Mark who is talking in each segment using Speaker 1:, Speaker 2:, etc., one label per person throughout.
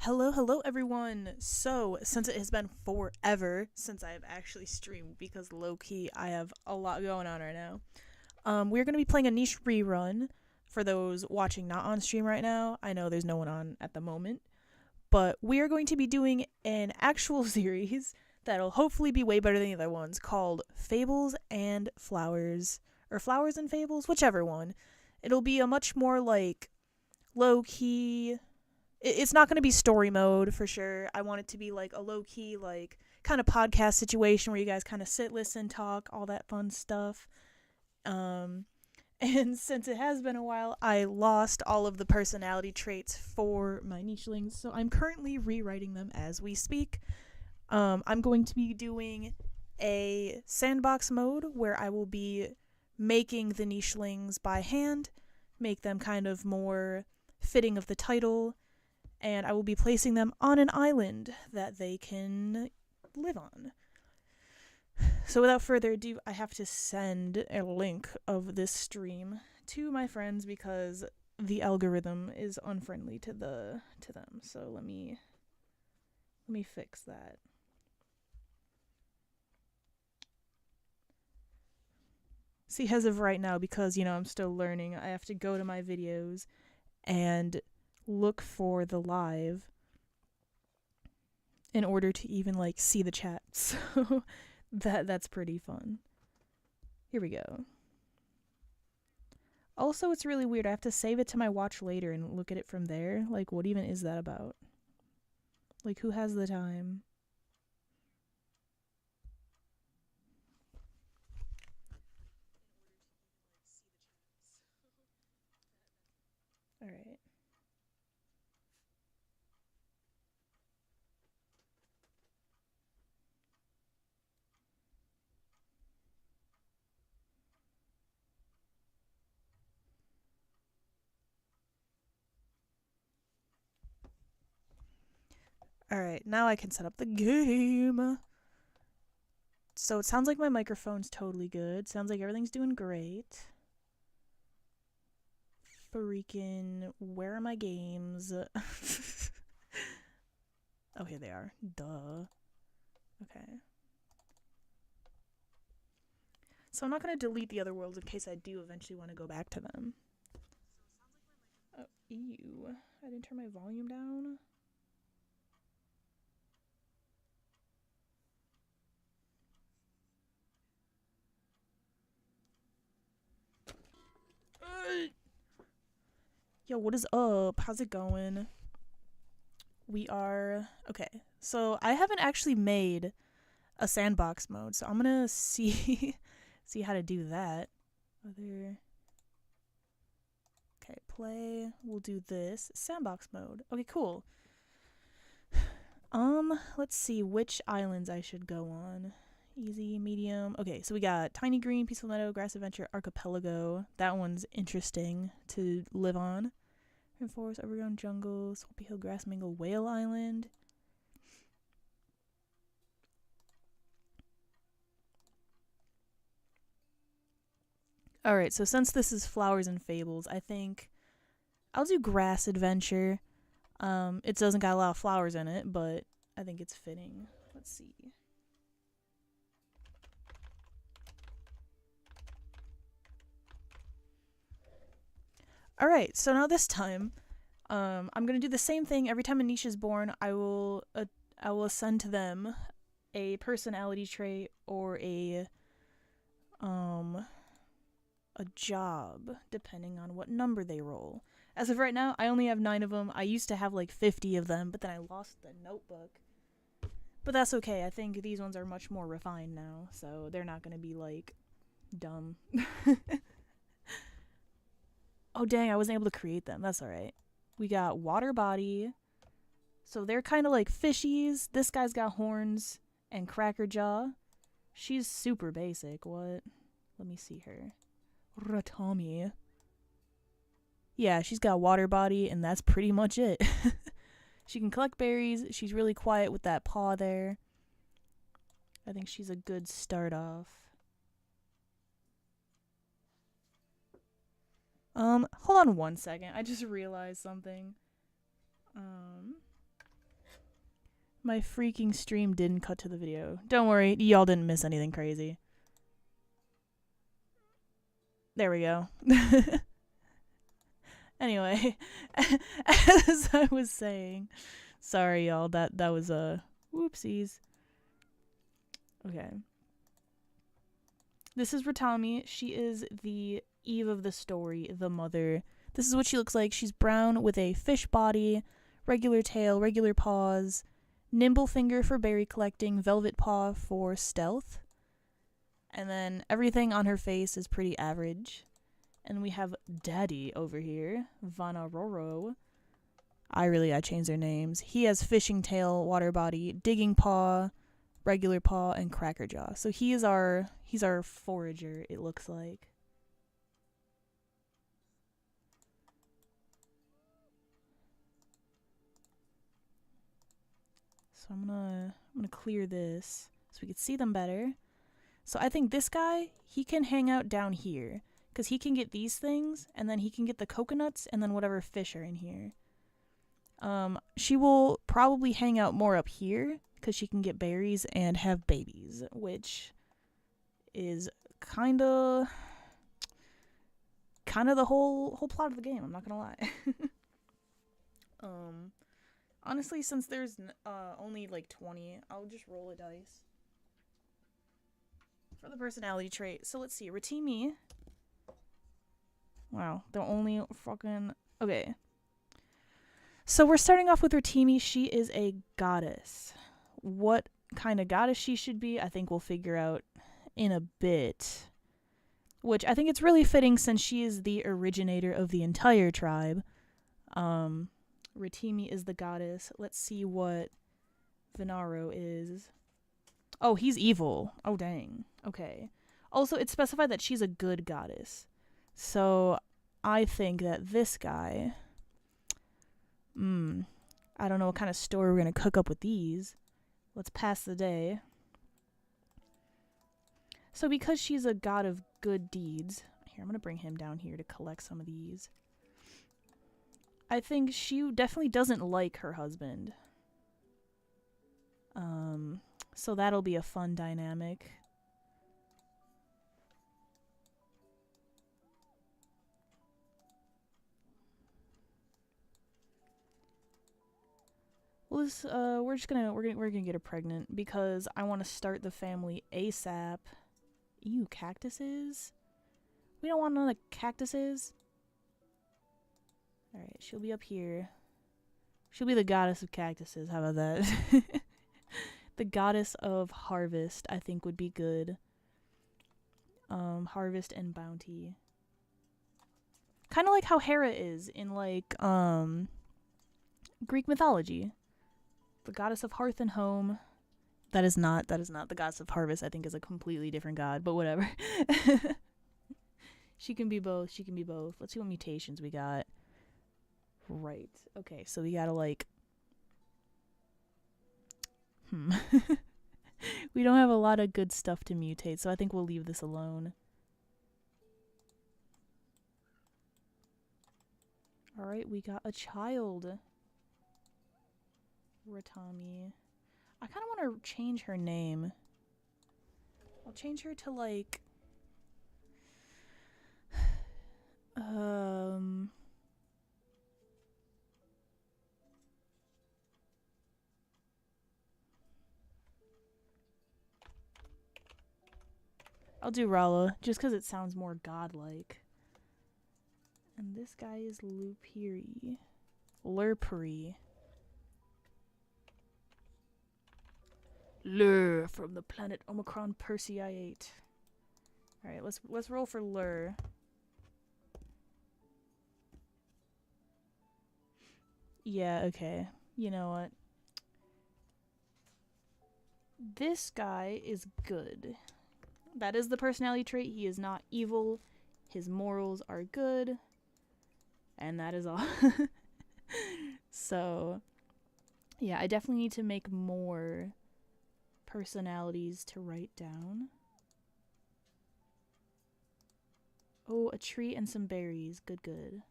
Speaker 1: Hello everyone. So, since it has been forever since I've actually streamed, because low key I have a lot going on right now, we're going to be playing a niche rerun for those watching not on stream right now. I know there's no one on at the moment, but we are going to be doing an actual series that'll hopefully be way better than the other ones called Fables and Flowers, or Flowers and Fables, whichever one. It'll be a much more like low key, it's not going to be story mode for sure. I want it to be like a low key, like kind of podcast situation where you guys kind of sit, listen, talk, all that fun stuff. Um, and since it has been a while, I lost all of the personality traits for my nichelings, so I'm currently rewriting them as we speak. I'm going to be doing a sandbox mode where I will be making the nichelings by hand, make them kind of more fitting of the title, and I will be placing them on an island that they can live on. So without further ado, I have to send a link of this stream to my friends because the algorithm is unfriendly to them. So let me fix that. See, as of right now, because I'm still learning, I have to go to my videos and look for the live in order to even like see the chat. So that's pretty fun. Here we go. Also, it's really weird. I have to save it to my watch later and look at it from there. Like, what even is that about? Like, who has the time? All right. Alright, now I can set up the game. So it sounds like my microphone's totally good. Sounds like everything's doing great. Freaking, where are my games? Oh, here they are. Duh. Okay. So I'm not going to delete the other worlds in case I do eventually want to go back to them. Oh, ew. I didn't turn my volume down. Yo, what is up? How's it going? We are... Okay, so I haven't actually made a sandbox mode, so I'm gonna see how to do that. Other... Okay, play. We'll do this. Sandbox mode. Okay, cool. Let's see which islands I should go on. Easy, medium. Okay, so we got Tiny Green, Peaceful Meadow, Grass Adventure, Archipelago. That one's interesting to live on. Forest, Overgrown Jungle, Swampy Hill, Grass Mingle, Whale Island. Alright, so since this is Flowers and Fables, I think I'll do Grass Adventure. It doesn't got a lot of flowers in it, but I think it's fitting. Let's see. Alright, so now this time, I'm gonna do the same thing. Every time a niche is born, I will assign to them a personality trait or a job, depending on what number they roll. As of right now, I only have 9 of them. I used to have like 50 of them, but then I lost the notebook. But that's okay. I think these ones are much more refined now, so they're not gonna be like dumb. Oh dang, I wasn't able to create them. That's alright. We got water body. So they're kind of like fishies. This guy's got horns and cracker jaw. She's super basic. What? Let me see her. Ratami. Yeah, she's got water body, and that's pretty much it. She can collect berries. She's really quiet with that paw there. I think she's a good start off. Hold on one second. I just realized something. My freaking stream didn't cut to the video. Don't worry, y'all didn't miss anything crazy. There we go. Anyway, as I was saying, sorry y'all, that was whoopsies. Okay. This is Ratami. She is the Eve of the story, the mother. This is what she looks like. She's brown with a fish body, regular tail, regular paws, nimble finger for berry collecting, velvet paw for stealth. And then everything on her face is pretty average. And we have Daddy over here, Vanaroro. I changed their names. He has fishing tail, water body, digging paw, regular paw, and cracker jaw. So he's our forager, it looks like. So I'm gonna clear this so we can see them better. So I think this guy, he can hang out down here, because he can get these things, and then he can get the coconuts, and then whatever fish are in here. She will probably hang out more up here, because she can get berries and have babies, which is kind of the whole plot of the game, I'm not gonna lie. Honestly, since there's only like 20, I'll just roll a dice for the personality trait. So let's see, Ratimi. Wow, the only fucking... Okay. So we're starting off with Ratimi. She is a goddess. What kind of goddess she should be, I think we'll figure out in a bit. Which I think it's really fitting since she is the originator of the entire tribe. Ratimi is the goddess. Let's see what Venaro is. Oh, he's evil. Oh, dang. Okay. Also, it's specified that she's a good goddess. So, I think that this guy... I don't know what kind of story we're going to cook up with these. Let's pass the day. So, because she's a god of good deeds... Here, I'm going to bring him down here to collect some of these. I think she definitely doesn't like her husband. So that'll be a fun dynamic. Well, this, we're gonna get her pregnant because I want to start the family ASAP. Ew, cactuses? We don't want none of cactuses. Alright, she'll be up here. She'll be the goddess of cactuses, how about that? The goddess of harvest, I think, would be good. Harvest and bounty. Kind of like how Hera is in, like, Greek mythology. The goddess of hearth and home. That is not the goddess of harvest. I think is a completely different god, but whatever. She can be both. Let's see what mutations we got. Right. Okay, so we gotta, like... We don't have a lot of good stuff to mutate, so I think we'll leave this alone. Alright, we got a child. Ratami. I kind of want to change her name. I'll change her to, like... I'll do Rala, just because it sounds more godlike. And this guy is Lupiri. Lurperi. Lur from the planet Omicron Persei 8. Alright, let's roll for Lur. Yeah, okay. You know what? This guy is good. That is the personality trait. He is not evil. His morals are good. And that is all. So, yeah, I definitely need to make more personalities to write down. Oh, a tree and some berries. Good, good.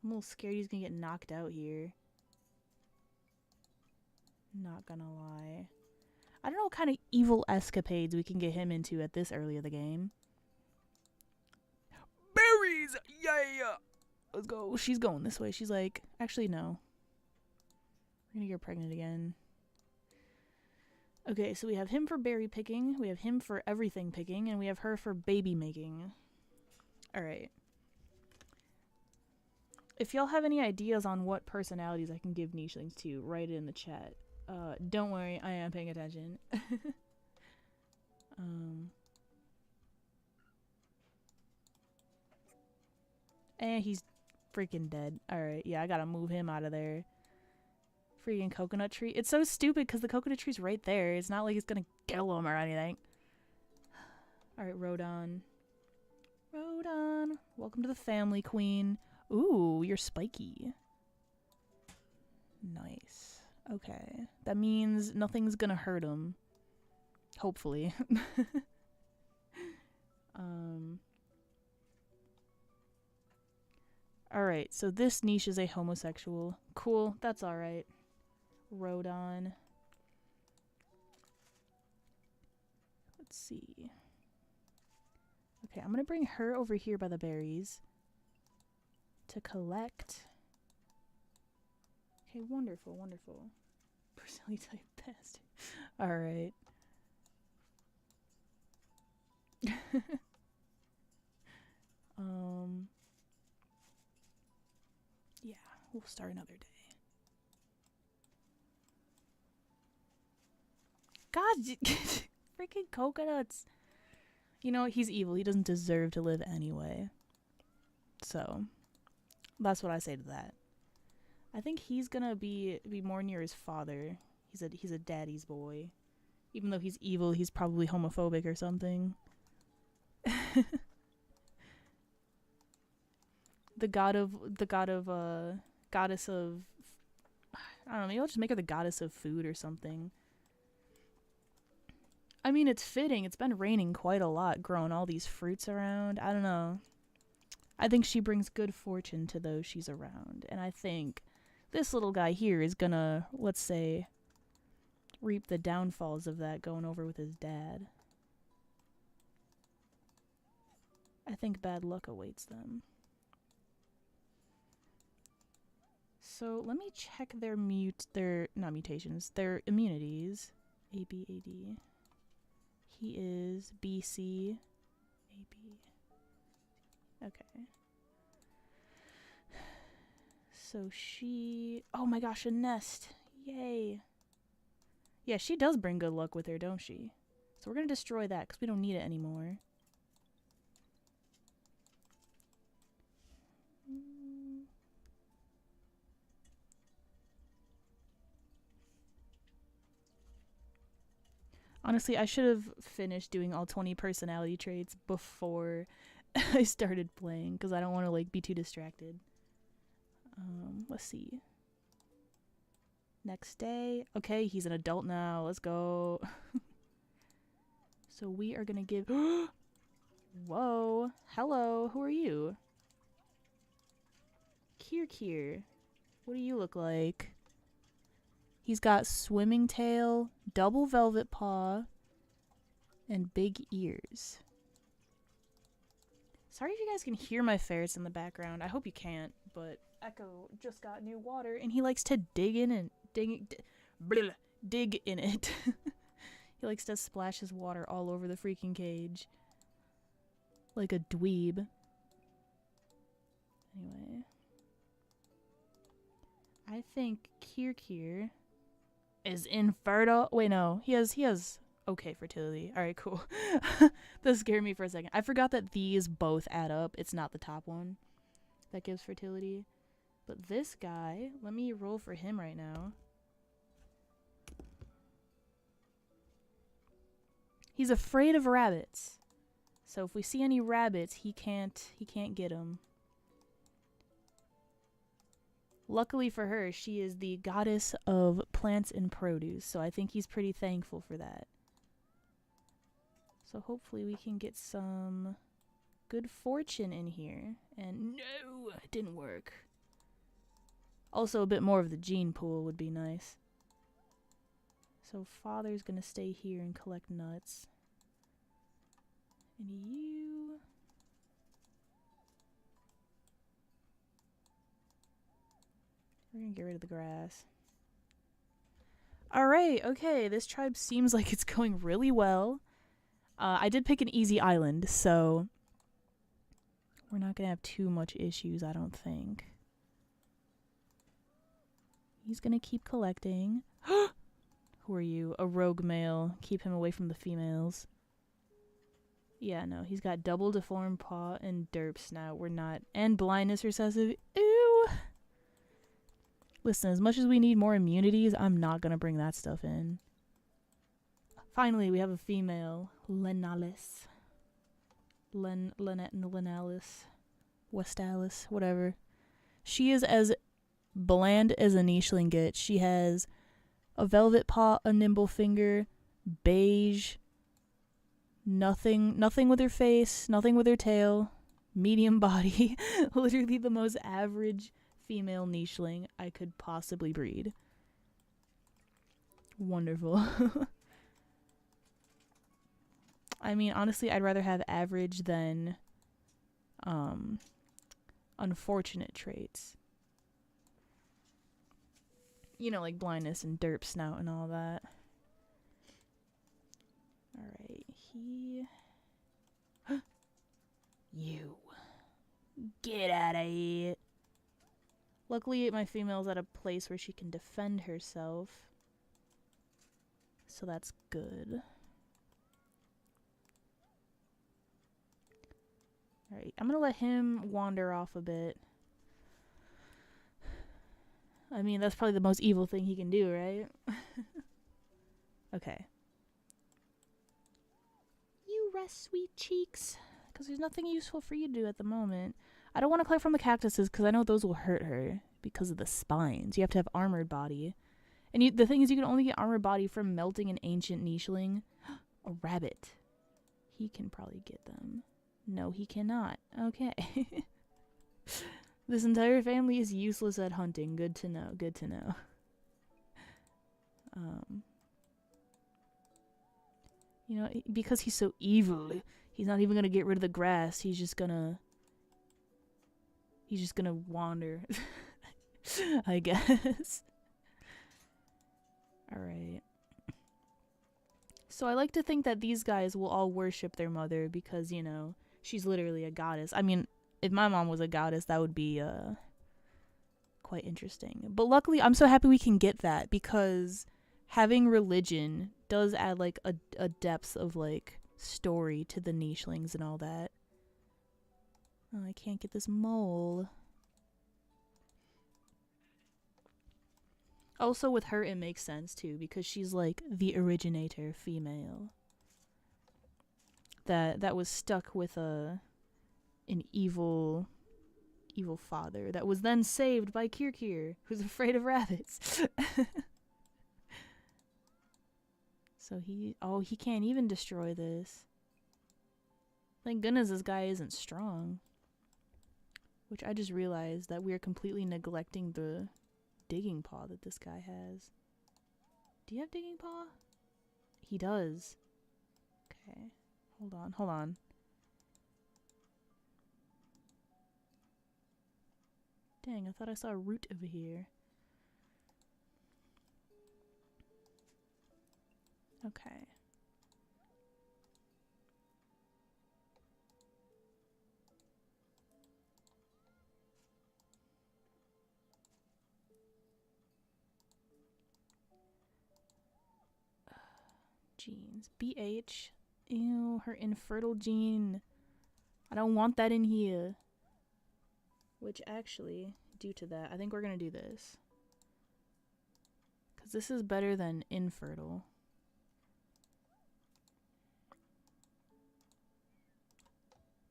Speaker 1: I'm a little scared he's gonna get knocked out here. Not gonna lie. I don't know what kind of evil escapades we can get him into at this early of the game. Berries! Yeah! Let's go. She's going this way. She's like, actually, no. We're gonna get pregnant again. Okay, so we have him for berry picking, we have him for everything picking, and we have her for baby making. Alright. If y'all have any ideas on what personalities I can give nichelings to, write it in the chat. Don't worry, I am paying attention. And he's freaking dead. Alright, yeah, I gotta move him out of there. Freaking coconut tree. It's so stupid because the coconut tree's right there. It's not like it's gonna kill him or anything. Alright, Rodon. Rodon. Welcome to the family, queen. Ooh, you're spiky. Nice. Okay. That means nothing's gonna hurt him. Hopefully. Alright, so this niche is a homosexual. Cool, that's alright. Rodon. Let's see. Okay, I'm gonna bring her over here by the berries to collect. Okay, wonderful, wonderful. Personality type bastard. Alright. Yeah, we'll start another day. God, freaking coconuts. You know, he's evil. He doesn't deserve to live anyway. So, that's what I say to that. I think he's gonna be more near his father. He's a daddy's boy. Even though he's evil, he's probably homophobic or something. the goddess of, I don't know, maybe I'll just make her the goddess of food or something. I mean, it's fitting. It's been raining quite a lot, growing all these fruits around. I don't know. I think she brings good fortune to those she's around. And I think this little guy here is gonna, let's say, reap the downfalls of that going over with his dad. I think bad luck awaits them. So let me check their not mutations, their immunities. ABAD. He is BC. AB. Okay. So she... Oh my gosh, a nest. Yay. Yeah, she does bring good luck with her, don't she? So we're going to destroy that because we don't need it anymore. Honestly, I should have finished doing all 20 personality traits before I started playing because I don't want to like be too distracted. Let's see. Next day. Okay, he's an adult now. Let's go. So we are going to give... Whoa. Hello. Who are you? Kier. What do you look like? He's got swimming tail, double velvet paw, and big ears. Sorry if you guys can hear my ferrets in the background. I hope you can't, but Echo just got new water, and he likes to dig in and dig in it. He likes to splash his water all over the freaking cage. Like a dweeb. Anyway. I think Kier is infertile. Wait, no. He has okay fertility. Alright, cool. That scared me for a second. I forgot that these both add up. It's not the top one that gives fertility. But this guy, let me roll for him right now. He's afraid of rabbits. So if we see any rabbits, he can't get them. Luckily for her, she is the goddess of plants and produce, so I think he's pretty thankful for that. So hopefully we can get some good fortune in here. And no, it didn't work. Also, a bit more of the gene pool would be nice. So father's gonna stay here and collect nuts. And you... We're gonna get rid of the grass. Alright, okay, this tribe seems like it's going really well. I did pick an easy island, so we're not gonna have too much issues, I don't think. He's gonna keep collecting. Who are you? A rogue male. Keep him away from the females. Yeah, no, he's got double deformed paw and derp snout. We're not. And blindness recessive. Ew! Listen, as much as we need more immunities, I'm not gonna bring that stuff in. Finally, we have a female. Lenalis. Lenalis. Westalis. Whatever. She is as bland as a nicheling gets. She has a velvet paw, a nimble finger, beige, nothing with her face, nothing with her tail, medium body. Literally the most average female nicheling I could possibly breed. Wonderful. I mean, honestly, I'd rather have average than unfortunate traits. You know, like blindness and derp snout and all that. Alright, You. Get out of here. Luckily, my female's at a place where she can defend herself. So that's good. Alright, I'm gonna let him wander off a bit. I mean, that's probably the most evil thing he can do, right? Okay. You rest, sweet cheeks. Because there's nothing useful for you to do at the moment. I don't want to collect from the cactuses because I know those will hurt her because of the spines. You have to have armored body. And the thing is, you can only get armored body from melting an ancient nicheling. A rabbit. He can probably get them. No, he cannot. Okay. This entire family is useless at hunting. Good to know. Good to know. You know, because he's so evil, he's not even gonna get rid of the grass. He's just gonna wander. I guess. Alright. So I like to think that these guys will all worship their mother because, you know, she's literally a goddess. I mean, if my mom was a goddess, that would be quite interesting. But luckily, I'm so happy we can get that because having religion does add like a depth of like story to the nichelings and all that. Oh, I can't get this mole. Also with her it makes sense too because she's like the originator female that was stuck with an evil father that was then saved by Kirkir, who's afraid of rabbits. So he can't even destroy this. Thank goodness this guy isn't strong. Which I just realized that we are completely neglecting the digging paw that this guy has. Do you have digging paw? He does. Okay. Hold on. Dang, I thought I saw a root over here. Okay. Genes. BH. Ew, her infertile gene. I don't want that in here. Which actually, due to that, I think we're gonna do this. Because this is better than infertile.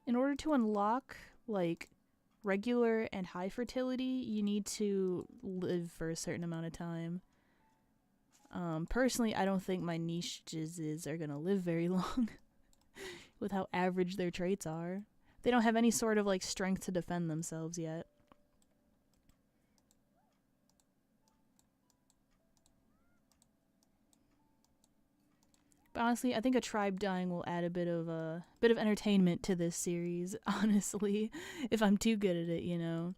Speaker 1: In order to unlock, like, regular and high fertility, you need to live for a certain amount of time. Personally, I don't think my niches are gonna live very long with how average their traits are. They don't have any sort of, like, strength to defend themselves yet. But honestly, I think a tribe dying will add a bit of entertainment to this series, honestly. If I'm too good at it, you know.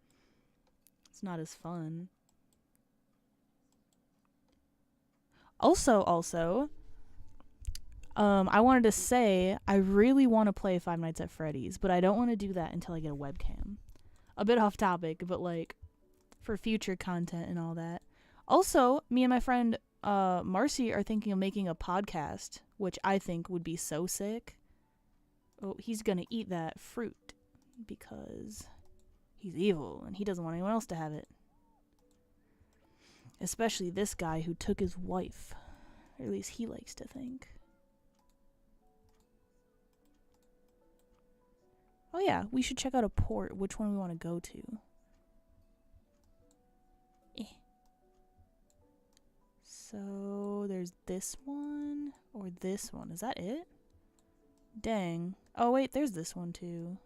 Speaker 1: It's not as fun. Also, I wanted to say I really want to play Five Nights at Freddy's, but I don't want to do that until I get a webcam. A bit off topic, but like for future content and all that. Also, me and my friend Marcy are thinking of making a podcast, which I think would be so sick. Oh, he's gonna eat that fruit because he's evil and he doesn't want anyone else to have it. Especially this guy who took his wife. Or at least he likes to think. Oh yeah, we should check out a port. Which one we want to go to. So there's this one or this one. Is that it? Dang. Oh wait, there's this one too.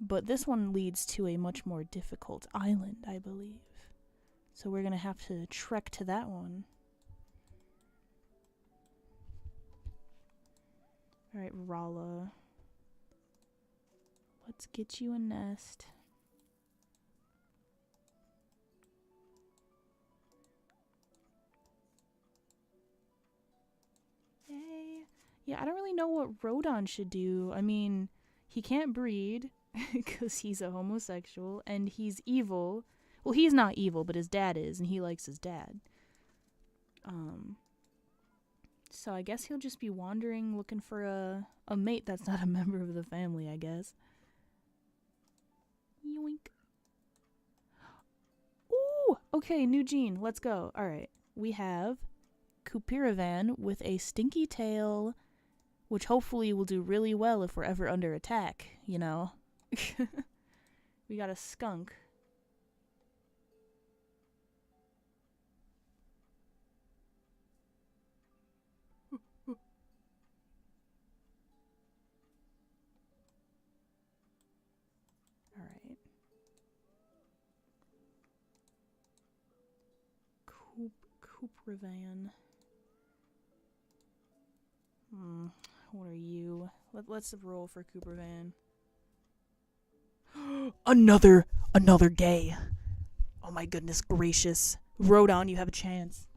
Speaker 1: But this one leads to a much more difficult island, I believe. So we're gonna have to trek to that one. Alright, Rala. Let's get you a nest. Yay. Yeah, I don't really know what Rodon should do. I mean, he can't breed because he's a homosexual and he's evil. Well, he's not evil, but his dad is, and he likes his dad. So I guess he'll just be wandering looking for a mate that's not a member of the family, I guess. Yoink. Ooh! Okay, new gene. Let's go. Alright. We have Kupiravan with a stinky tail, which hopefully will do really well if we're ever under attack, you know? We got a skunk. Alright. Kuprivan. What are you? Let's roll for Kuprivan. Another gay. Oh my goodness gracious. Rodon, you have a chance.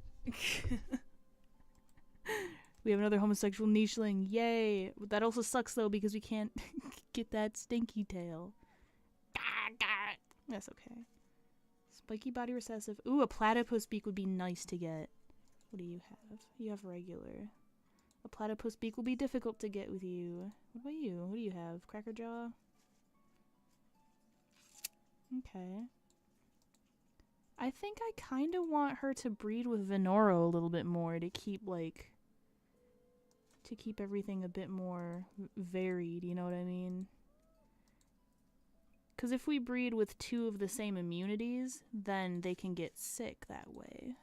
Speaker 1: We have another homosexual nicheling. Yay. That also sucks though because we can't get that stinky tail. That's okay. Spiky body recessive. Ooh, a platypus beak would be nice to get. What do you have? You have regular. A platypus beak will be difficult to get with you. What about you? What do you have? Cracker jaw? Okay. I think I kind of want her to breed with Venoro a little bit more to keep, like... to keep everything a bit more varied, you know what I mean? Because if we breed with two of the same immunities, then they can get sick that way.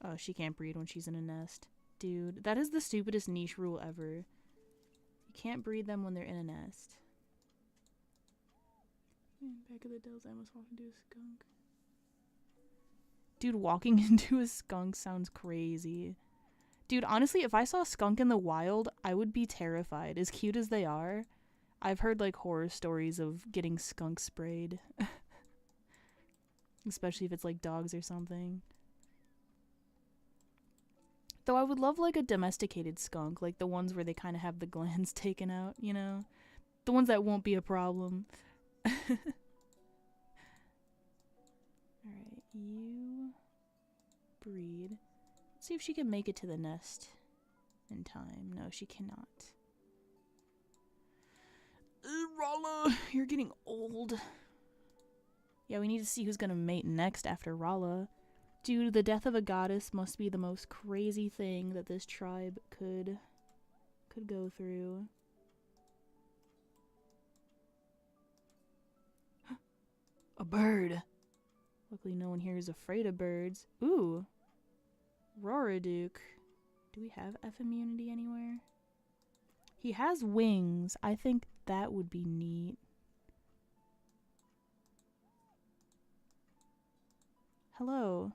Speaker 1: Oh, she can't breed when she's in a nest. Dude, that is the stupidest niche rule ever. You can't breed them when they're in a nest. Back of the Dells, I must walk into a skunk. Dude, walking into a skunk sounds crazy. Dude, honestly, if I saw a skunk in the wild, I would be terrified. As cute as they are, I've heard, like, horror stories of getting skunk sprayed. Especially if it's, like, dogs or something. Though I would love, like, a domesticated skunk. Like, the ones where they kind of have the glands taken out, you know? The ones that won't be a problem. Alright, you breed. Let's see if she can make it to the nest in time. No, she cannot. Rala, you're getting old. Yeah, we need to see who's gonna mate next after Rala. Dude, the death of a goddess must be the most crazy thing that this tribe could go through. A bird. Luckily no one here is afraid of birds. Ooh. Roriduke. Do we have F immunity anywhere? He has wings. I think that would be neat. Hello.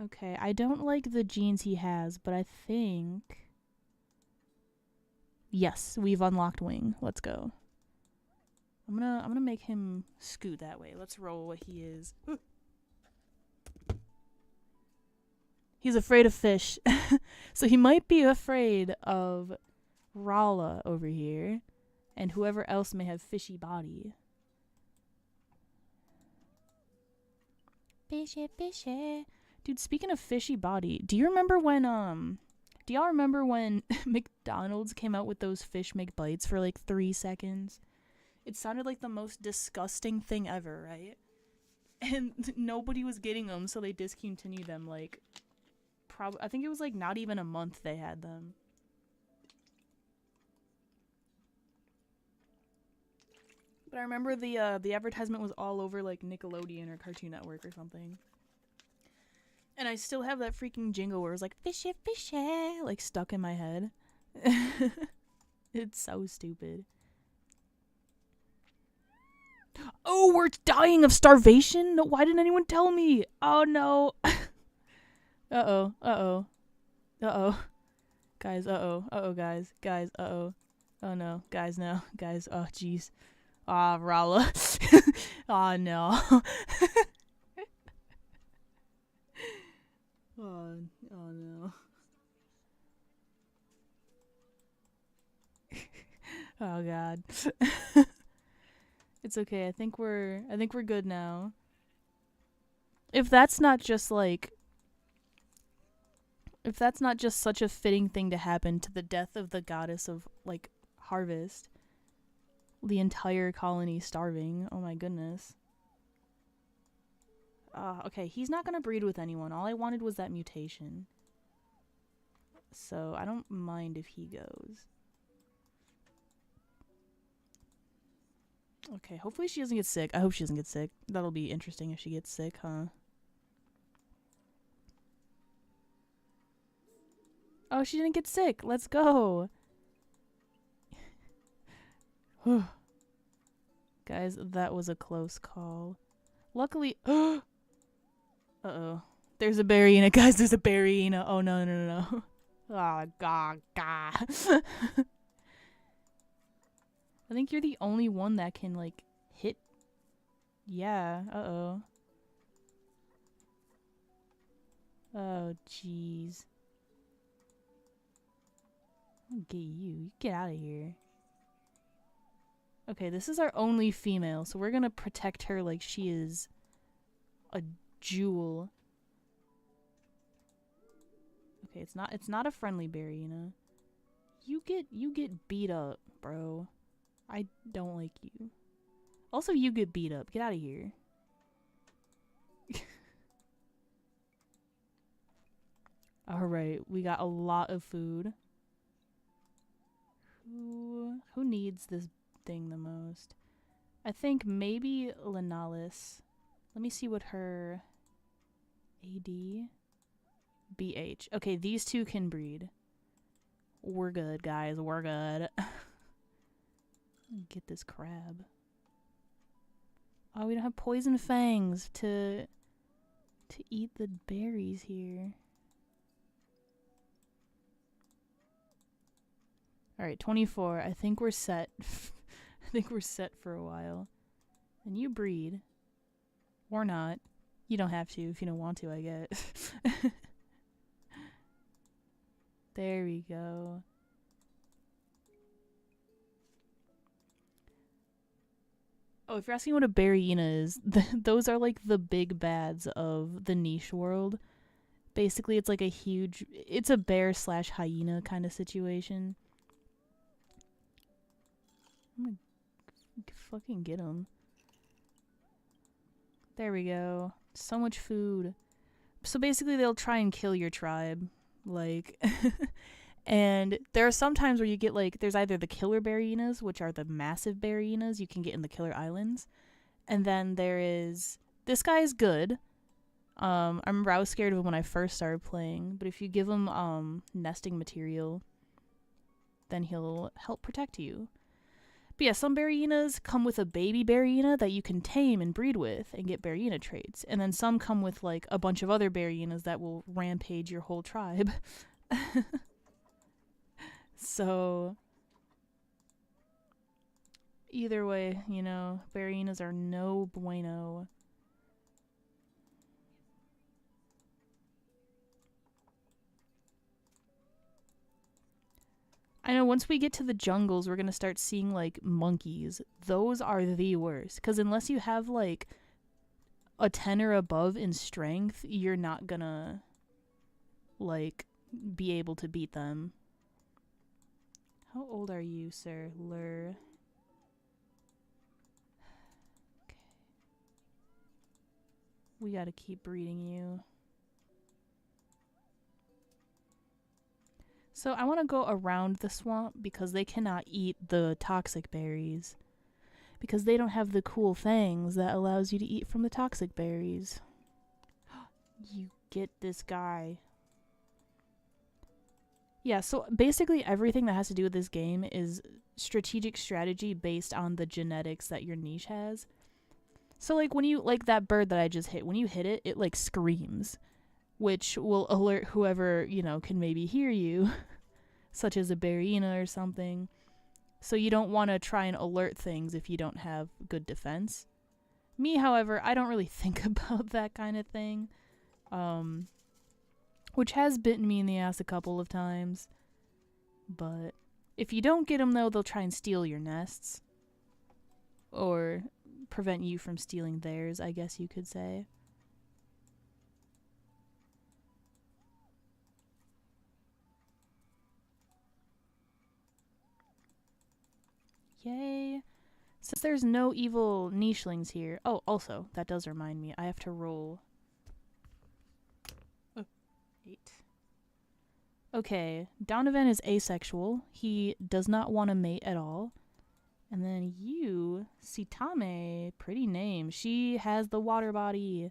Speaker 1: Okay, I don't like the jeans he has, but I think... Yes, we've unlocked Wing. Let's go. I'm gonna make him scoot that way. Let's roll what he is. He's afraid of fish. So he might be afraid of Rala over here. And whoever else may have fishy body. Fishy, fishy. Dude, speaking of fishy body, do y'all remember when McDonald's came out with those fish McBites for like 3 seconds? It sounded like the most disgusting thing ever, right? And nobody was getting them, so they discontinued them like I think it was like not even a month they had them. But I remember the advertisement was all over like Nickelodeon or Cartoon Network or something. And I still have that freaking jingle where it was like, fishy, fishy, like stuck in my head. It's so stupid. Oh, we're dying of starvation? No, why didn't anyone tell me? Oh, no. Uh-oh, uh-oh. Uh-oh. Guys, uh-oh. Uh-oh, guys. Guys, uh-oh. Oh, no. Guys, no. Guys, oh, jeez. Ah, Rala. Oh, no. Oh no. Oh god. It's okay. I think we're good now. If that's not just such a fitting thing to happen to the death of the goddess of like harvest, the entire colony starving. Oh my goodness. Okay, he's not gonna breed with anyone. All I wanted was that mutation. So I don't mind if he goes. Okay, hopefully she doesn't get sick. I hope she doesn't get sick. That'll be interesting if she gets sick, huh? Oh, she didn't get sick. Let's go. Guys, that was a close call. Luckily... Uh-oh. There's a Barryina. Guys, there's a Barryina. Oh, no, no, no, no. Oh, God, God. I think you're the only one that can, like, hit. Yeah, uh-oh. Oh, jeez. I'll get you. Get out of here. Okay, this is our only female, so we're gonna protect her like she is a jewel. Okay, it's not a friendly berry, you know. You get beat up, bro. I don't like you. Also, you get beat up. Get out of here. Alright, we got a lot of food. Who needs this thing the most? I think maybe Lenalis. Let me see what her AD BH. Okay, these two can breed. We're good, guys. We're good. Get this crab. Oh, we don't have poison fangs to eat the berries here. Alright, 24. I think we're set. I think we're set for a while. And you breed. Or not. You don't have to if you don't want to, I guess. There we go. Oh, if you're asking what a Barryina is, those are like the big bads of the niche world. Basically, it's like it's a bear / hyena kind of situation. I'm gonna fucking get him. There we go. So much food. So basically, they'll try and kill your tribe. Like, and there are some times where you get like, there's either the killer Barryinas, which are the massive Barryinas you can get in the Killer Islands. And then there is, this guy is good. I remember I was scared of him when I first started playing, but if you give him nesting material, then he'll help protect you. But yeah, some Barrienas come with a baby Barriena that you can tame and breed with and get Barriena traits. And then some come with like a bunch of other Barrienas that will rampage your whole tribe. So either way, you know, Barrienas are no bueno. I know once we get to the jungles, we're going to start seeing like monkeys. Those are the worst. Because unless you have like a 10 or above in strength, you're not going to like be able to beat them. How old are you, sir? Lur. Okay. We got to keep breeding you. So I want to go around the swamp because they cannot eat the toxic berries. Because they don't have the cool things that allows you to eat from the toxic berries. You get this guy. Yeah, so basically everything that has to do with this game is strategic strategy based on the genetics that your niche has. So like when you, like that bird that I just hit, when you hit it, it like screams, which will alert whoever, you know, can maybe hear you, such as a Barriena or something. So you don't want to try and alert things if you don't have good defense. Me, however, I don't really think about that kind of thing. Which has bitten me in the ass a couple of times. But if you don't get them, though, they'll try and steal your nests. Or prevent you from stealing theirs, I guess you could say. Yay. Since there's no evil nichelings here. Oh, also, that does remind me. I have to roll. 8. Okay, Donovan is asexual. He does not want to mate at all. And then you, Sitame, pretty name. She has the water body.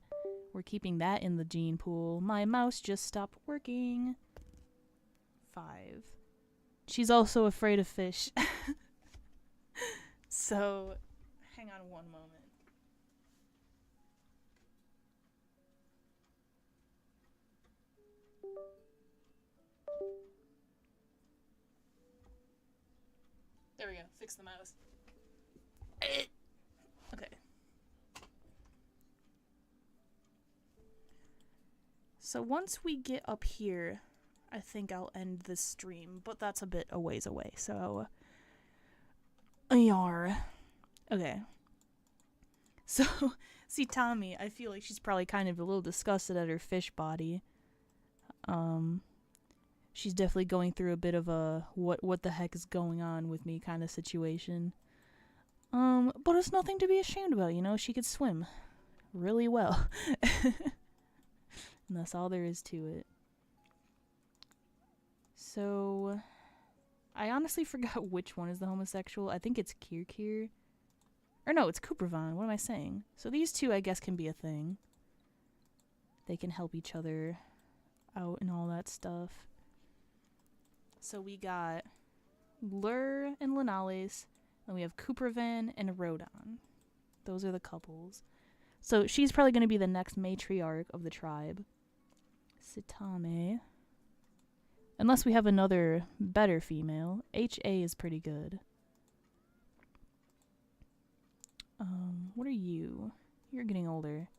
Speaker 1: We're keeping that in the gene pool. My mouse just stopped working. 5. She's also afraid of fish. So, hang on one moment. There we go. Fix the mouse. Okay. So once we get up here, I think I'll end this stream, but that's a bit a ways away, so... Yar. Okay. So, see Tommy, I feel like she's probably kind of a little disgusted at her fish body. She's definitely going through a bit of a what the heck is going on with me kind of situation. But it's nothing to be ashamed about, you know? She could swim really well. And that's all there is to it. So, I honestly forgot which one is the homosexual. I think it's Kirkir. Or no, it's Coopervon. What am I saying? So these two, I guess, can be a thing. They can help each other out and all that stuff. So we got Lur and Linales, and we have Coopervan and Rodon. Those are the couples. So she's probably going to be the next matriarch of the tribe. Sitame. Unless we have another better female. HA is pretty good. What are you? You're getting older.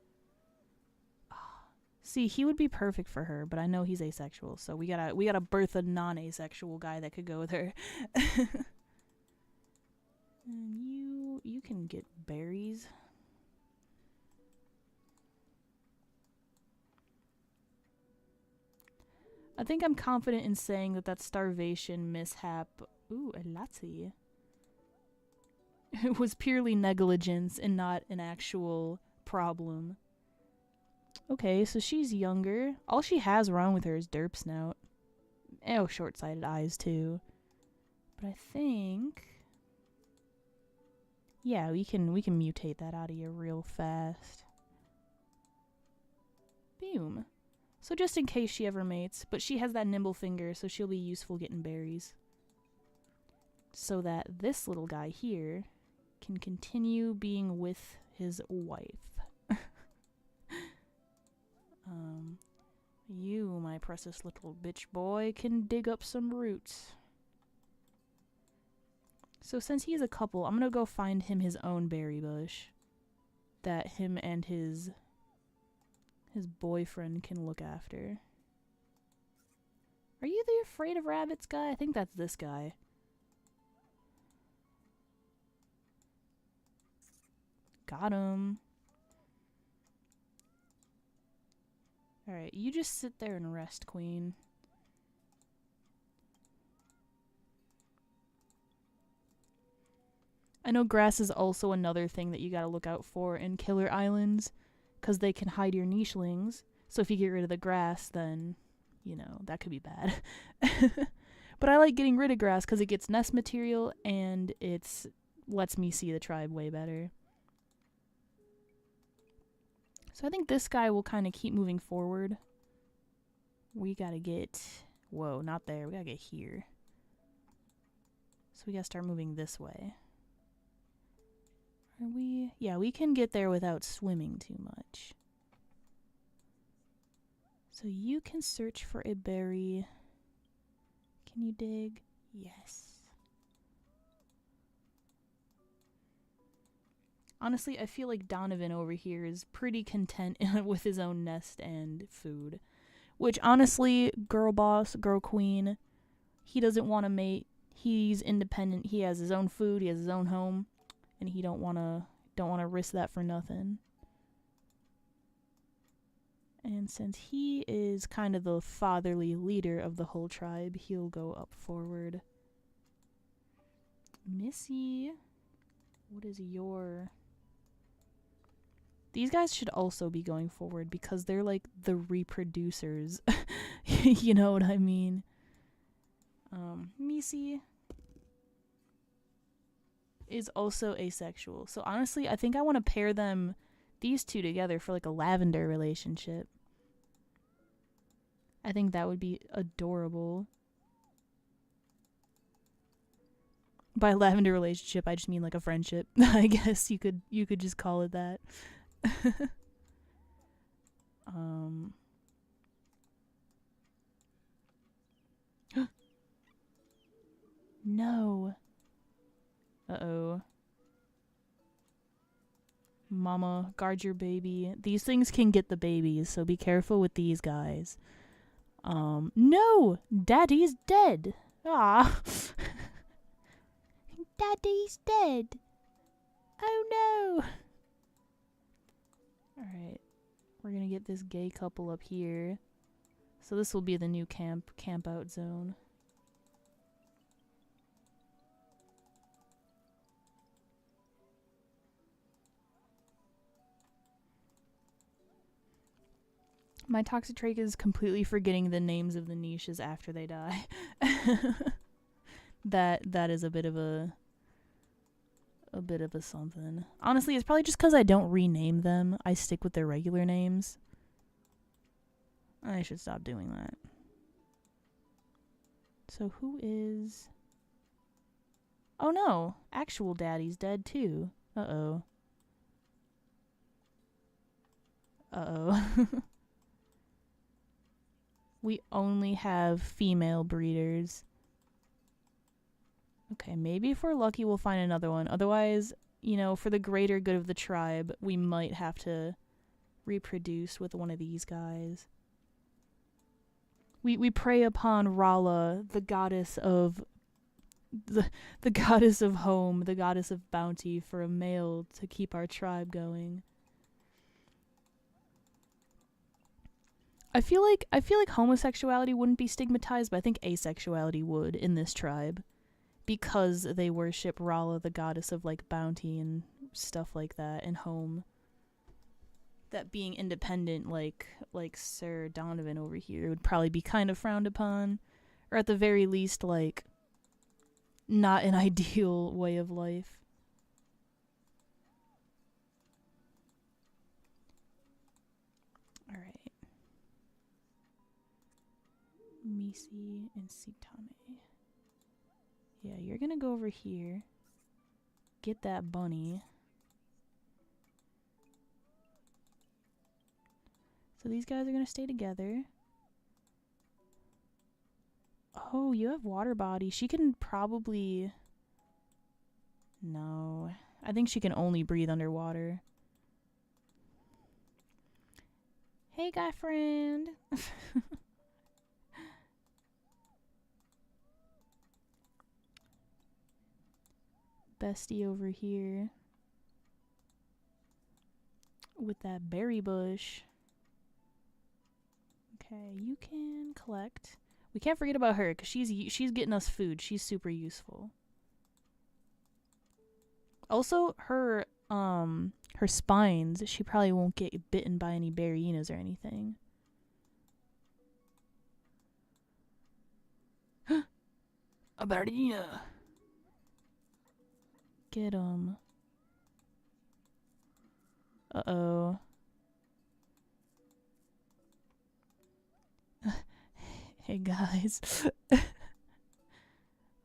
Speaker 1: See, he would be perfect for her, but I know he's asexual, so we gotta birth a non-asexual guy that could go with her. And you can get berries. I think I'm confident in saying that starvation mishap, ooh, a latte, it was purely negligence and not an actual problem. Okay, so she's younger. All she has wrong with her is derp snout. Oh, short-sighted eyes, too. But I think... yeah, we can mutate that out of you real fast. Boom. So just in case she ever mates. But she has that nimble finger, so she'll be useful getting berries. so that this little guy here can continue being with his wife. You, my precious little bitch boy, can dig up some roots. So since he's a couple, I'm gonna go find him his own berry bush that him and his boyfriend can look after. Are you the afraid of rabbits guy? I think that's this guy. Got him. Alright, you just sit there and rest, queen. I know grass is also another thing that you gotta look out for in killer islands, because they can hide your nichelings. So if you get rid of the grass, then, you know, that could be bad. But I like getting rid of grass because it gets nest material and it lets me see the tribe way better. So I think this guy will kind of keep moving forward. We gotta get... Whoa, not there. We gotta get here. So we gotta start moving this way. Are we... Yeah, we can get there without swimming too much. So you can search for a berry. Can you dig? Yes. Honestly, I feel like Donovan over here is pretty content with his own nest and food. Which, honestly, girl boss, girl queen, he doesn't want to mate. He's independent. He has his own food. He has his own home. And he don't want to risk that for nothing. And since he is kind of the fatherly leader of the whole tribe, he'll go up forward. Missy, what is your... These guys should also be going forward because they're like the reproducers. You know what I mean? Missy is also asexual. So honestly, I think I want to pair them, these two together, for like a lavender relationship. I think that would be adorable. By lavender relationship, I just mean like a friendship. I guess you could just call it that. No. Uh-oh. Mama, guard your baby. These things can get the babies, so be careful with these guys. No! Daddy's dead! Ah. Daddy's dead! Oh no! Alright. We're gonna get this gay couple up here. So this will be the new camp out zone. My Toxic is completely forgetting the names of the niches after they die. That is a bit of a something. Honestly, it's probably just because I don't rename them. I stick with their regular names. I should stop doing that. So who is... Oh no! Actual daddy's dead too. Uh-oh. Uh-oh. We only have female breeders. Okay, maybe if we're lucky we'll find another one. Otherwise, you know, for the greater good of the tribe, we might have to reproduce with one of these guys. We prey upon Rala, the goddess of the goddess of home, the goddess of bounty, for a male to keep our tribe going. I feel like homosexuality wouldn't be stigmatized, but I think asexuality would in this tribe. Because they worship Rala, the goddess of like bounty and stuff like that, and home. That being independent, like Sir Donovan over here, would probably be kind of frowned upon. Or at the very least, like, not an ideal way of life. Alright. Misi and Sitane. Yeah, you're gonna go over here. Get that bunny. So these guys are gonna stay together. Oh, you have water body. She can probably... No. I think she can only breathe underwater. Hey, guy friend. Bestie over here. With that berry bush. Okay, you can collect. We can't forget about her because she's getting us food. She's super useful. Also, her spines, she probably won't get bitten by any berryinas or anything. A berryina. Get him. Uh-oh. Hey, guys.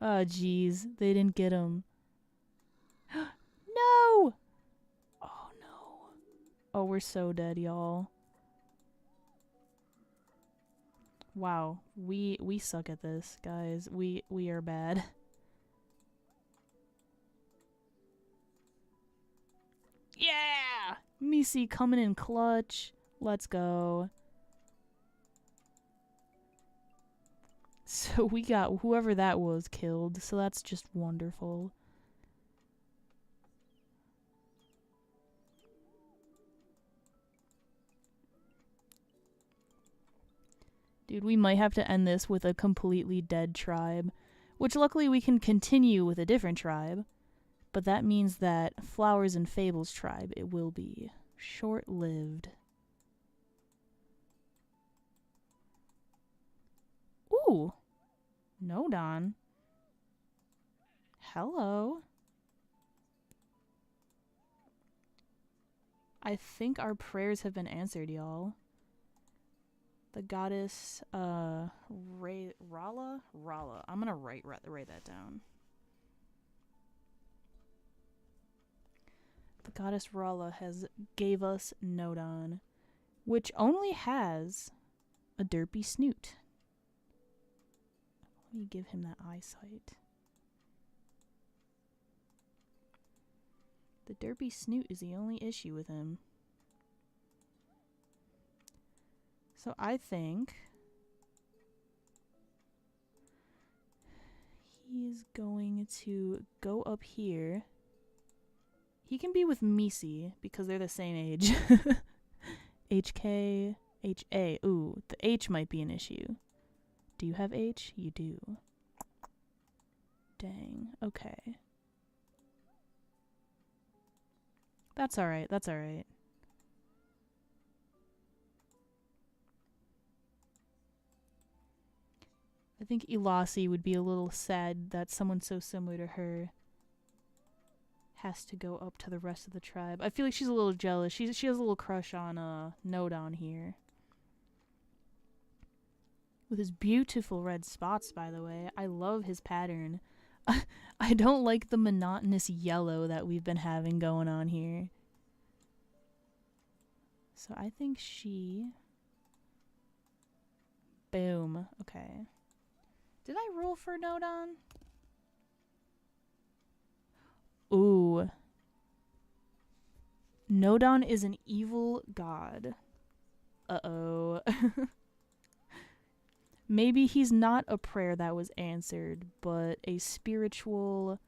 Speaker 1: Oh, jeez. They didn't get him. No! Oh, no. Oh, we're so dead, y'all. Wow. We suck at this, guys. We are bad. Yeah! Missy coming in clutch. Let's go. So we got whoever that was killed, so that's just wonderful. Dude, we might have to end this with a completely dead tribe, which luckily we can continue with a different tribe, but that means that Flowers and Fables tribe, it will be short-lived. Ooh! Nodon. Hello. I think our prayers have been answered, y'all. The goddess, Rala? Rala. I'm gonna write that down. The goddess Rala has gave us Nodon, which only has a derpy snoot. Let me give him that eyesight. The derpy snoot is the only issue with him. So I think he's going to go up here. He can be with Missy because they're the same age. HK, HA. Ooh, the H might be an issue. Do you have H? You do. Dang. Okay. That's alright. That's alright. I think Elasi would be a little sad that someone so similar to her has to go up to the rest of the tribe. I feel like she's a little jealous. She has a little crush on Nodon here. With his beautiful red spots, by the way. I love his pattern. I don't like the monotonous yellow that we've been having going on here. So I think she... Boom. Okay. Did I roll for Nodon? Ooh. Nodon is an evil god. Uh-oh. Maybe he's not a prayer that was answered, but a spiritual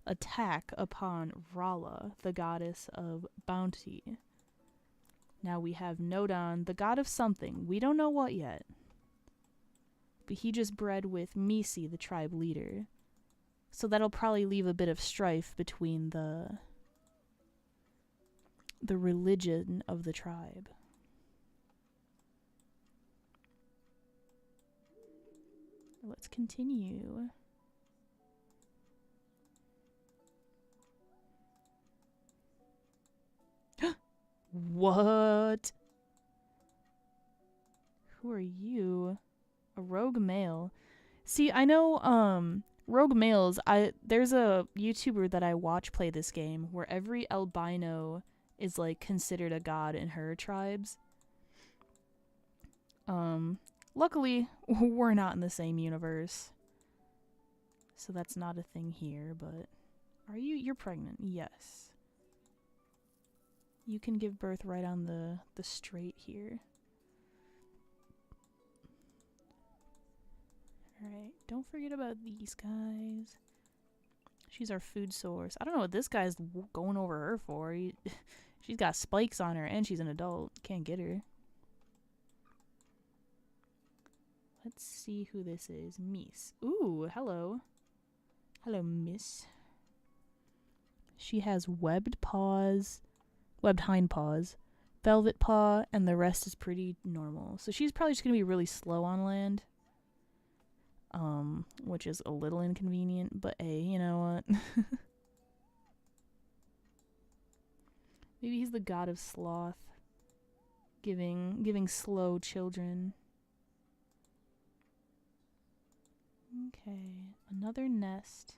Speaker 1: attack upon Rala, the goddess of bounty. Now we have Nodon, the god of something. We don't know what yet. But he just bred with Missy, the tribe leader. So that'll probably leave a bit of strife between the religion of the tribe. Let's continue. What? Who are you? A rogue male. See, I know Rogue males, there's a YouTuber that I watch play this game where every albino is like considered a god in her tribes. Luckily we're not in the same universe. So that's not a thing here, but you're pregnant? Yes. You can give birth right on the straight here. Alright, don't forget about these guys. She's our food source. I don't know what this guy's going over her for. She's got spikes on her and she's an adult. Can't get her. Let's see who this is. Miss. Ooh, hello. Hello, miss. She has webbed paws, webbed hind paws, velvet paw, and the rest is pretty normal. So she's probably just going to be really slow on land. Which is a little inconvenient, but hey, you know what? Maybe he's the god of sloth, giving slow children. Okay, another nest.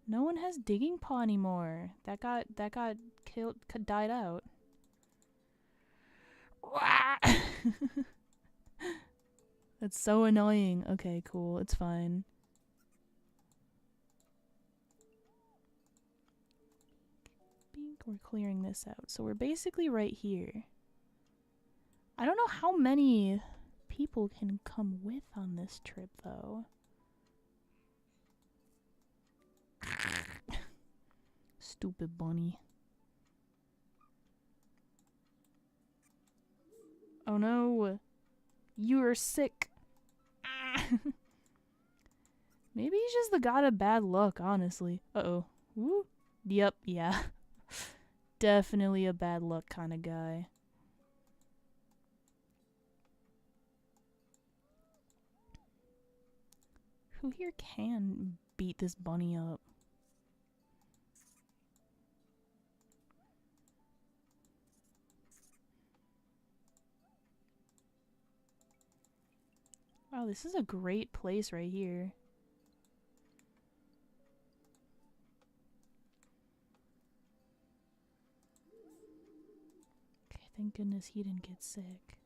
Speaker 1: No one has digging paw anymore. That got killed, died out. That's so annoying. Okay, cool. It's fine. We're clearing this out. So we're basically right here. I don't know how many people can come with on this trip, though. Stupid bunny. Oh no. You are sick. Maybe he's just the god of bad luck, honestly. Uh-oh. Woo. Yep, yeah. Definitely a bad luck kind of guy. Who here can beat this bunny up? Wow, this is a great place right here. Okay, thank goodness he didn't get sick.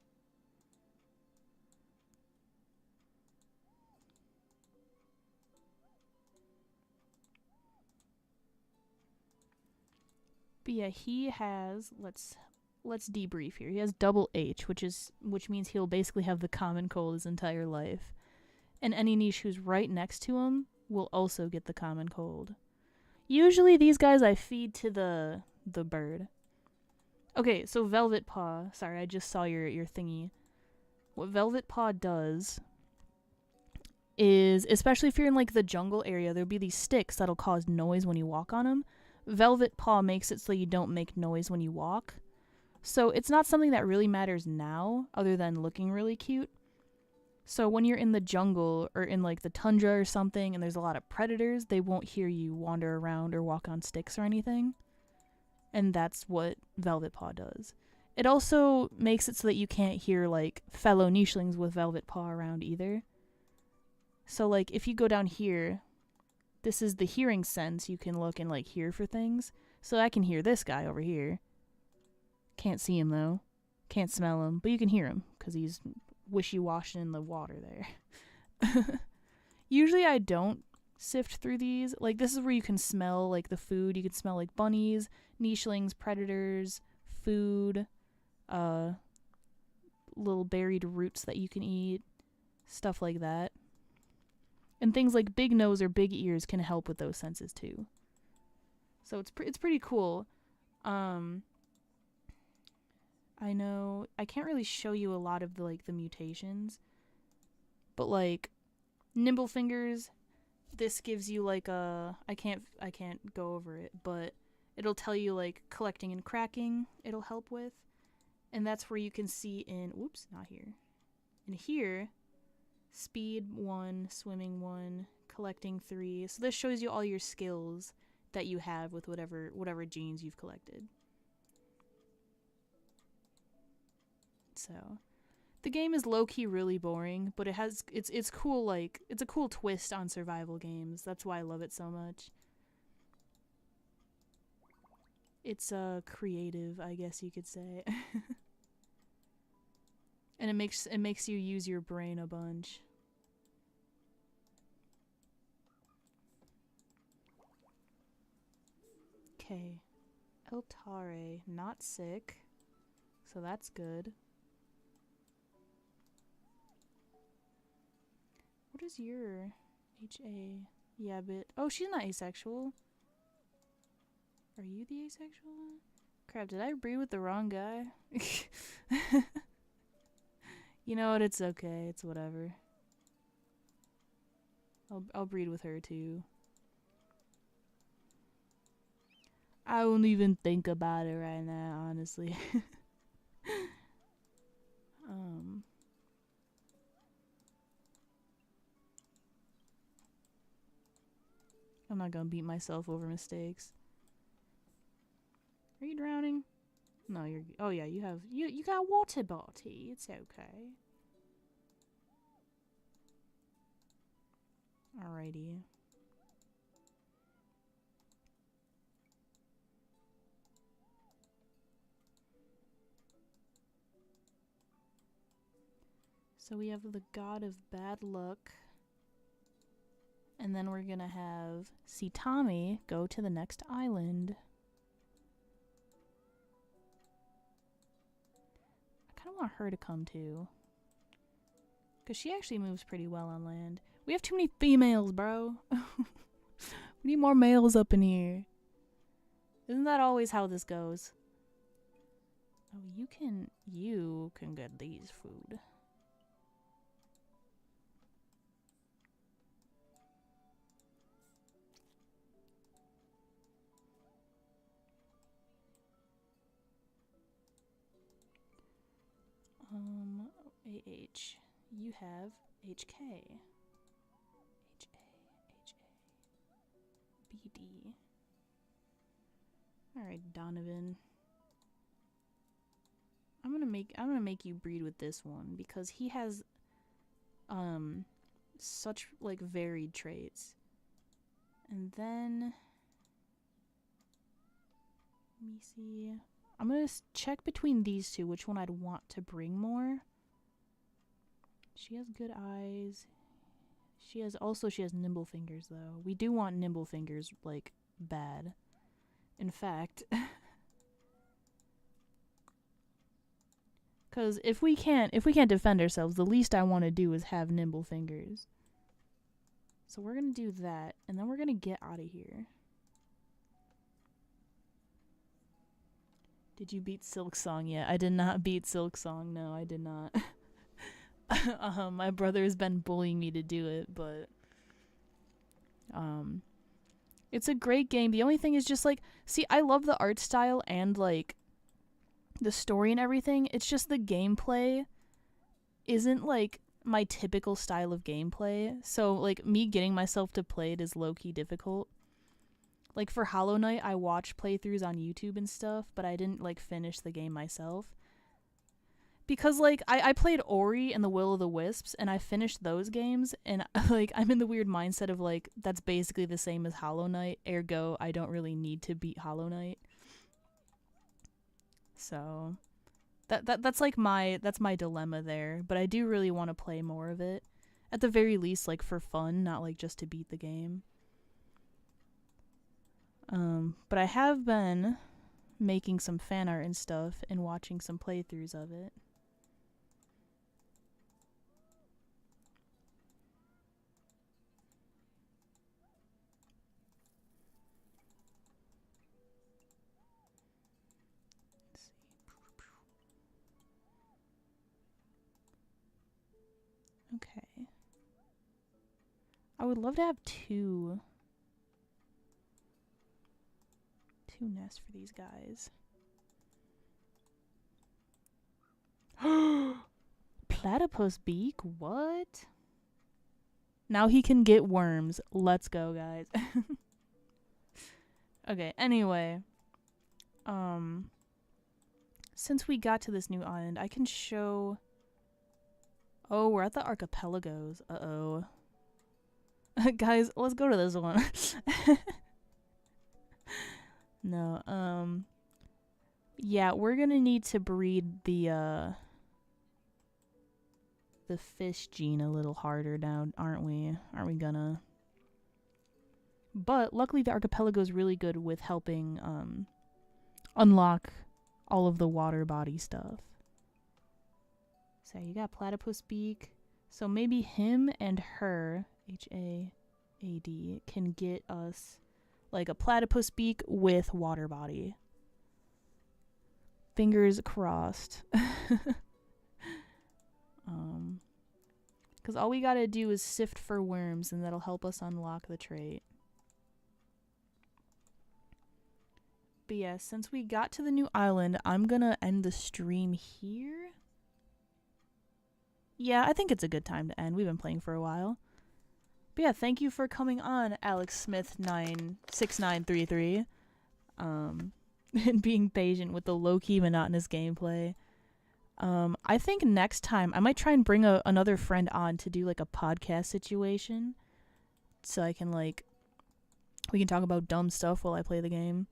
Speaker 1: But yeah, he has, let's debrief here. He has double H, which means he'll basically have the common cold his entire life. And any niche who's right next to him will also get the common cold. Usually these guys I feed to the bird. Okay, so Velvet Paw. Sorry, I just saw your thingy. What Velvet Paw does is, especially if you're in like the jungle area, there'll be these sticks that'll cause noise when you walk on them. Velvet Paw makes it so you don't make noise when you walk. So it's not something that really matters now, other than looking really cute. So when you're in the jungle or in like the tundra or something and there's a lot of predators, they won't hear you wander around or walk on sticks or anything. And that's what Velvet Paw does. It also makes it so that you can't hear like fellow nichelings with Velvet Paw around either. So like if you go down here, this is the hearing sense. You can look and like hear for things. So I can hear this guy over here. Can't see him though. Can't smell him, but you can hear him because he's wishy-washing in the water there. Usually I don't sift through these. Like this is where you can smell like the food. You can smell like bunnies, nichelings, predators, food, little buried roots that you can eat, stuff like that. And things like big nose or big ears can help with those senses too. So it's pretty cool. I know I can't really show you a lot of the mutations, but like nimble fingers, this gives you like a I can't go over it, but it'll tell you like collecting and cracking it'll help with. And that's where you can see in not here. In here, speed 1, swimming 1, collecting 3. So this shows you all your skills that you have with whatever genes you've collected. So The game is low-key really boring, but it's cool, like, it's a cool twist on survival games. That's why I love it so much. It's creative, I guess you could say. And it makes you use your brain a bunch. Okay. Eltare, not sick. So that's good. What is your HA? Yeah, but oh, she's not asexual. Are you the asexual one? Crap, did I breed with the wrong guy? You know what? It's okay. It's whatever. I'll breed with her too. I won't even think about it right now, honestly. I'm not gonna beat myself over mistakes. Are you drowning? No, you're. Oh yeah, you got water body. It's okay. Alrighty. So we have the god of bad luck. And then we're gonna have Sitami go to the next island. I kind of want her to come too. Because she actually moves pretty well on land. We have too many females, bro. We need more males up in here. Isn't that always how this goes? Oh, you can get these food. AH. You have HK. BD. Alright, Donovan. I'm gonna make you breed with this one because he has such like varied traits. And then let me see. I'm gonna check between these two which one I'd want to bring more. She has good eyes. She has nimble fingers though. We do want nimble fingers like bad. In fact, cuz if we can't defend ourselves, the least I want to do is have nimble fingers. So we're going to do that and then we're going to get out of here. Did you beat Silk Song yet? I did not beat Silk Song. No, I did not. My brother has been bullying me to do it, but it's a great game. The only thing is just like, see, I love the art style and like the story and everything. It's just the gameplay isn't like my typical style of gameplay. So like me getting myself to play it is low-key difficult. Like for Hollow Knight, I watched playthroughs on YouTube and stuff, but I didn't like finish the game myself. Because like I played Ori and the Will of the Wisps and I finished those games and like I'm in the weird mindset of like that's basically the same as Hollow Knight, ergo I don't really need to beat Hollow Knight. So that's like that's my dilemma there, but I do really want to play more of it. At the very least like for fun, not like just to beat the game. But I have been making some fan art and stuff and watching some playthroughs of it. Okay. I would love to have two nests for these guys. Platypus beak? What? Now he can get worms. Let's go, guys. Okay, anyway. Since we got to this new island, I can show Oh, we're at the archipelagos. Uh-oh. Guys, let's go to this one. No, yeah, we're gonna need to breed the fish gene a little harder now, aren't we? Aren't we gonna? But luckily the archipelago is really good with helping unlock all of the water body stuff. So you got platypus beak. So maybe him and her, H-A-A-D, can get us like a platypus beak with water body. Fingers crossed. Because all we gotta do is sift for worms and that'll help us unlock the trait. But yeah, since we got to the new island, I'm gonna end the stream here. Yeah, I think it's a good time to end. We've been playing for a while. But yeah, thank you for coming on, Alex Smith 96933. And being patient with the low-key monotonous gameplay. I think next time I might try and bring another friend on to do like a podcast situation. So I can like we can talk about dumb stuff while I play the game.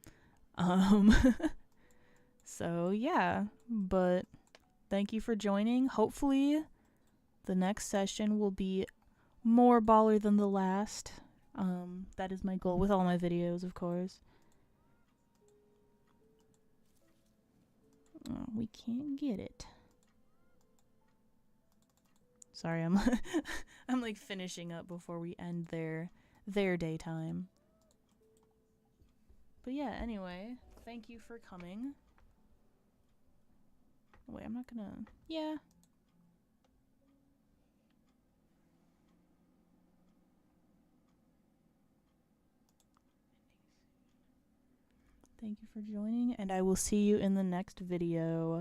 Speaker 1: So yeah, but thank you for joining. Hopefully the next session will be more baller than the last. That is my goal with all my videos, of course. Oh, we can't get it. Sorry, I'm I'm like finishing up before we end their daytime. But yeah, anyway, thank you for coming. Wait, I'm not gonna... Yeah. Thank you for joining, and I will see you in the next video.